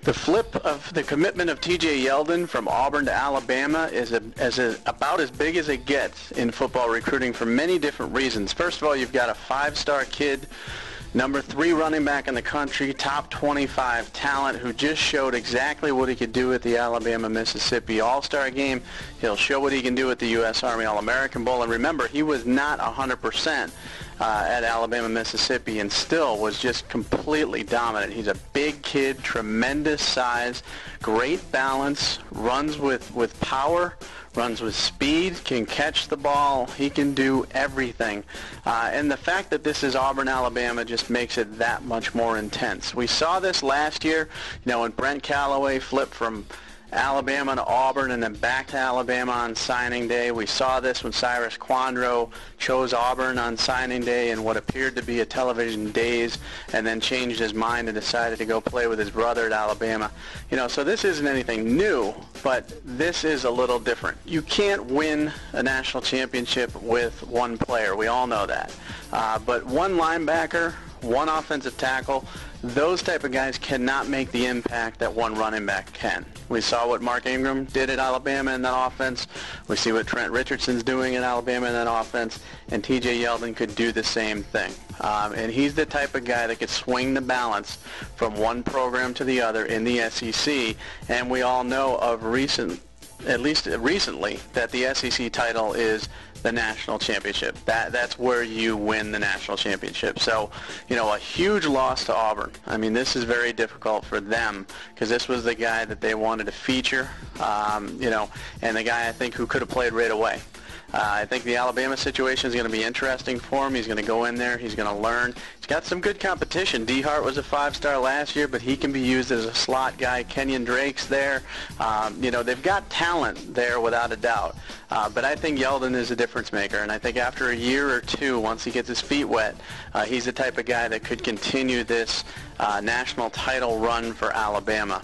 The flip of the commitment of T.J. Yeldon from Auburn to Alabama is about as big as it gets in football recruiting for many different reasons. First of all, you've got a five-star kid, number 3 running back in the country, top 25 talent, who just showed exactly what he could do at the Alabama-Mississippi All-Star game. He'll show what he can do at the U.S. Army All-American Bowl. And remember, he was not 100% at Alabama-Mississippi and still was just completely dominant. He's a big kid, tremendous size, great balance, runs with power, runs with speed, can catch the ball. He can do everything. And the fact that this is Auburn, Alabama just makes it that much more intense. We saw this last year, when Brent Callaway flipped from Alabama to Auburn and then back to Alabama on signing day. We saw this when Cyrus Quandro chose Auburn on signing day in what appeared to be a television daze, and then changed his mind and decided to go play with his brother at Alabama. So this isn't anything new, but this is a little different. You can't win a national championship with one player. We all know that. But one linebacker, one offensive tackle, those type of guys cannot make the impact that one running back can. We saw what Mark Ingram did at Alabama in that offense. We see what Trent Richardson's doing at Alabama in that offense, and T.J. Yeldon could do the same thing. And he's the type of guy that could swing the balance from one program to the other in the SEC, and we all know of at least recently, that the SEC title is the national championship. That's where you win the national championship. So, a huge loss to Auburn. I mean, this is very difficult for them because this was the guy that they wanted to feature, and the guy I think who could have played right away. I think the Alabama situation is going to be interesting for him. He's going to go in there. He's going to learn. He's got some good competition. D. Hart was a 5-star last year, but he can be used as a slot guy. Kenyon Drake's there. They've got talent there without a doubt. But I think Yeldon is a difference maker, and I think after a year or two, once he gets his feet wet, he's the type of guy that could continue this national title run for Alabama.